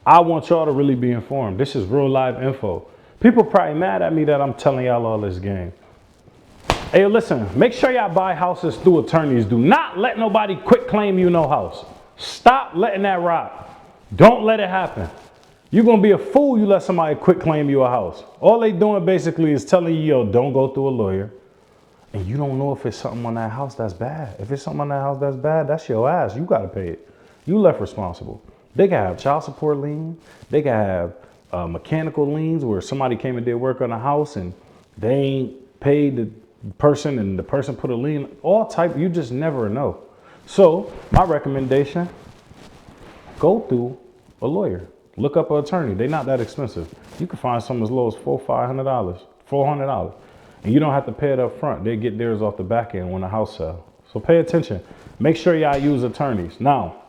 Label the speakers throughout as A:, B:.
A: I want y'all to really be informed. This is real live info. People probably mad at me that I'm telling y'all all this game. Hey, listen, make sure y'all buy houses through attorneys. Do not let nobody quit claim you no house. Stop letting that rock. Don't let it happen. You're going to be a fool you let somebody quit claim you a house. All they doing basically is telling you, yo, don't go through a lawyer. And you don't know if it's something on that house that's bad. If it's something on that house that's bad, that's your ass. You got to pay it. You left responsible. They can have child support lien. They can have mechanical liens where somebody came and did work on the house and they ain't paid the person and the person put a lien. All type, you just never know. So my recommendation, go through a lawyer. Look up an attorney. They're not that expensive. You can find some as low as $400. And you don't have to pay it up front. They get theirs off the back end when the house sells. So pay attention. Make sure y'all use attorneys. Now,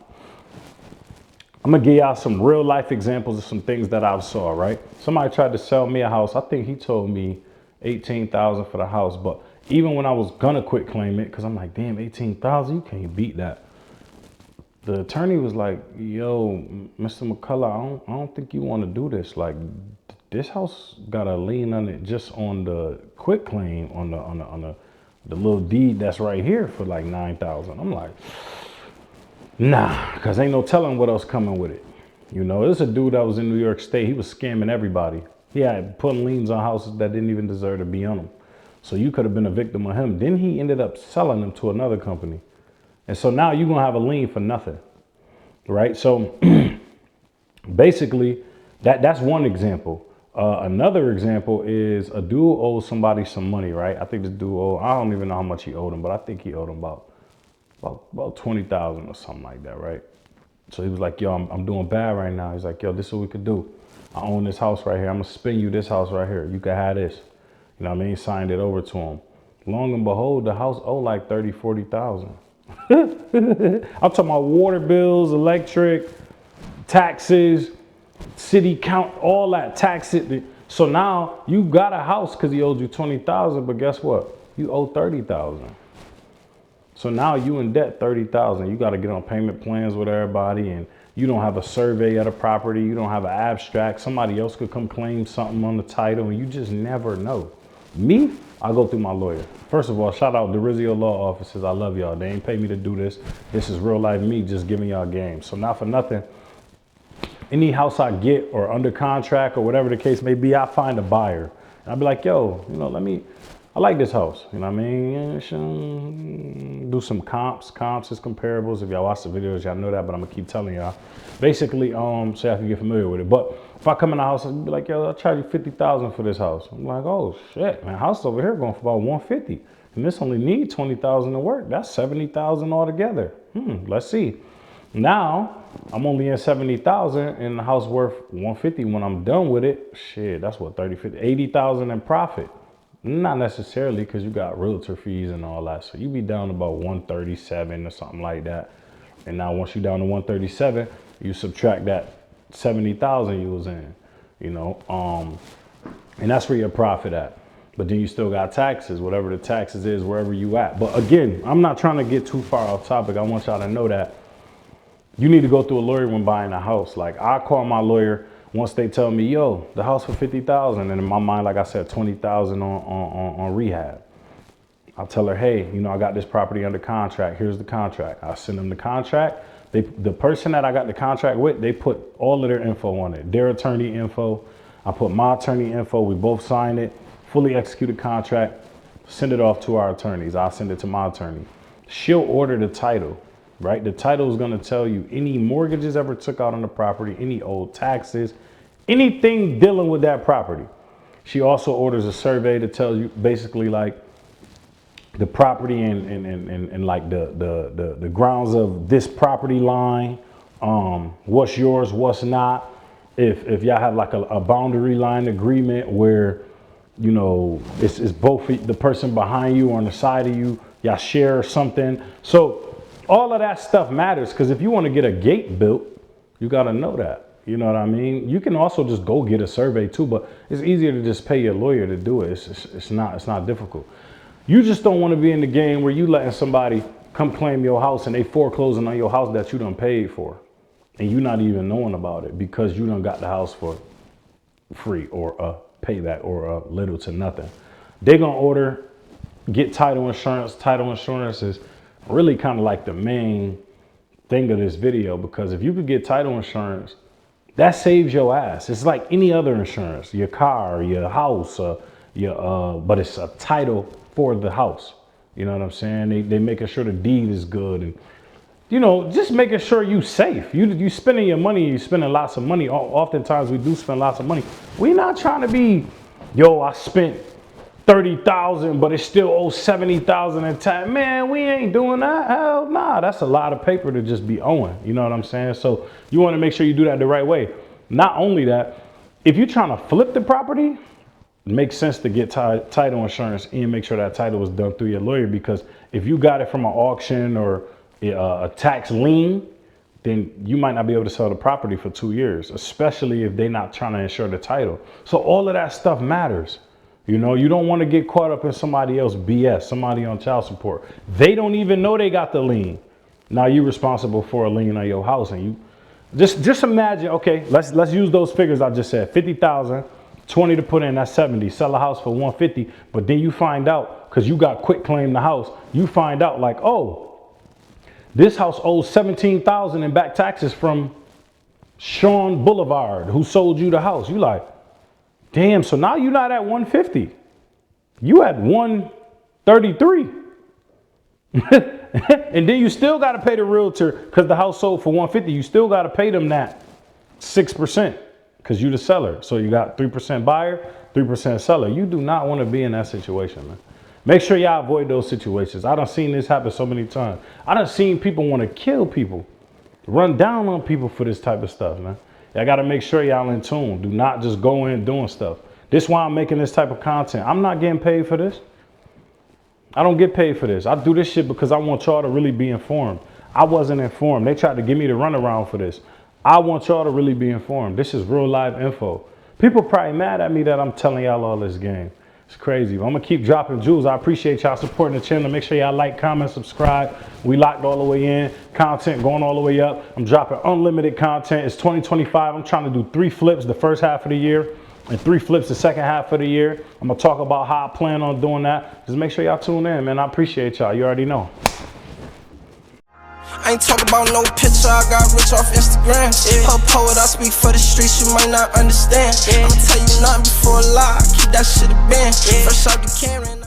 A: I'm gonna give y'all some real life examples of some things that I've saw, right? Somebody tried to sell me a house. I think he told me 18,000 for the house. But even when I was gonna quit claim it, because I'm like, damn, 18,000, you can't beat that. The attorney was like, yo, Mr. McCullough, I don't think you want to do this. Like, this house got a lien on it just on the quit claim on the little deed that's right here for like 9,000. I'm like, nah, because ain't no telling what else coming with it. You know, there's a dude that was in New York State. He was scamming everybody. He had putting liens on houses that didn't even deserve to be on them. So you could have been a victim of him. Then he ended up selling them to another company. And so now you're going to have a lien for nothing, right? So basically, that's one example. Another example is a dude owes somebody some money, right? I think this dude I don't even know how much he owed him, but I think he owed him about 20,000 or something like that, right? So he was like, yo, I'm doing bad right now. He's like, yo, this is what we could do. I own this house right here. I'm going to spin you this house right here. You can have this. You know what I mean? Signed it over to him. Long and behold, the house owed like 30, 40,000. I'm talking about water bills, electric, taxes, city count, all that taxes. So now you got a house because he owed you 20,000, but guess what? You owe 30,000. So now you in debt 30,000. You got to get on payment plans with everybody, and you don't have a survey of the property. You don't have an abstract. Somebody else could come claim something on the title, and you just never know. Me, I go through my lawyer. First of all, shout out DeRizio Law Offices. I love y'all. They ain't pay me to do this. This is real life me just giving y'all game. So not for nothing, any house I get or under contract or whatever the case may be, I find a buyer. And I'll be like, yo, you know, I like this house. You know what I mean? Do some comps. Comps is comparables. If y'all watch the videos, y'all know that, but I'm gonna keep telling y'all. Basically, so y'all can get familiar with it. But if I come in the house, I'll be like, yo, I'll charge you 50,000 for this house. I'm like, oh shit, man, house over here going for about 150. And this only need 20,000 to work. That's 70,000 altogether. Let's see. Now, I'm only in 70,000 and the house worth 150 when I'm done with it. Shit, that's what, 30, 50, 80,000 in profit. Not necessarily, because you got realtor fees and all that. So you be down about 137 or something like that. And now once you're down to 137, you subtract that 70,000 you was in, you know, and that's where your profit at. But then you still got taxes, whatever the taxes is, wherever you at. But again, I'm not trying to get too far off topic. I want y'all to know that you need to go through a lawyer when buying a house. Like, I call my lawyer once they tell me, yo, the house for 50,000. And in my mind, like I said, 20,000 on rehab. I'll tell her, hey, you know, I got this property under contract. Here's the contract. I send them the contract. The person that I got the contract with, they put all of their info on it. Their attorney info. I put my attorney info. We both sign it. Fully executed contract. Send it off to our attorneys. I'll send it to my attorney. She'll order the title. Right? The title is going to tell you any mortgages ever took out on the property, any old taxes, anything dealing with that property. She also orders a survey to tell you basically like the property and like the grounds of this property line, what's yours, what's not. If y'all have like a boundary line agreement where, you know, it's both the person behind you or on the side of you, y'all share something. So all of that stuff matters, because if you want to get a gate built, you got to know that. You know what I mean? You can also just go get a survey too, but it's easier to just pay your lawyer to do it. It's not difficult. You just don't want to be in the game where you letting somebody come claim your house and they foreclosing on your house that you done paid for. and you're not even knowing about it because you done got the house for free or a payback or a little to nothing. They're gonna get title insurance. Title insurance is really kind of like the main thing of this video, because if you could get title insurance, that saves your ass. It's like any other insurance, your car, your house, but it's a title for the house. You know what I'm saying? They making sure the deed is good, and you know, just making sure you safe. You spending your money, you spending lots of money. Oftentimes we do spend lots of money. We're not trying to be, yo, I spent 30,000, but it still owes 70,000 in time. Man, we ain't doing that. Hell nah, that's a lot of paper to just be owing. You know what I'm saying? So you want to make sure you do that the right way. Not only that, if you're trying to flip the property, it makes sense to get title insurance and make sure that title was done through your lawyer, because if you got it from an auction or a tax lien, then you might not be able to sell the property for 2 years, especially if they're not trying to insure the title. So all of that stuff matters. You know, you don't want to get caught up in somebody else BS, somebody on child support. They don't even know they got the lien. Now you're responsible for a lien on your house, and you just imagine, okay, let's use those figures I just said. 50,000, 20 to put in, that's 70. Sell a house for 150, but then you find out, because you got quit claim the house, you find out like, oh, this house owes 17,000 in back taxes from Sean Boulevard, who sold you the house. You like, damn, so now you're not at 150. You at 133. And then you still got to pay the realtor, because the house sold for 150. You still got to pay them that 6% because you the seller. So you got 3% buyer, 3% seller. You do not want to be in that situation, man. Make sure y'all avoid those situations. I done seen this happen so many times. I done seen people want to kill people, run down on people for this type of stuff, man. I got to make sure y'all in tune. Do not just go in doing stuff. This is why I'm making this type of content. I'm not getting paid for this. I don't get paid for this. I do this shit because I want y'all to really be informed. I wasn't informed. They tried to give me the runaround for this. I want y'all to really be informed. This is real live info. People probably mad at me that I'm telling y'all all this game. It's crazy. I'm going to keep dropping jewels. I appreciate y'all supporting the channel. Make sure y'all like, comment, subscribe. We locked all the way in. Content going all the way up. I'm dropping unlimited content. It's 2025. I'm trying to do 3 flips the first half of the year and 3 flips the second half of the year. I'm going to talk about how I plan on doing that. Just make sure y'all tune in, man. I appreciate y'all. You already know.
B: I ain't talking about no picture, I got rich off Instagram. Her poet, I speak for the streets, you might not understand. I'ma tell you nothing before a lie, keep that shit a band. Fresh out the camera.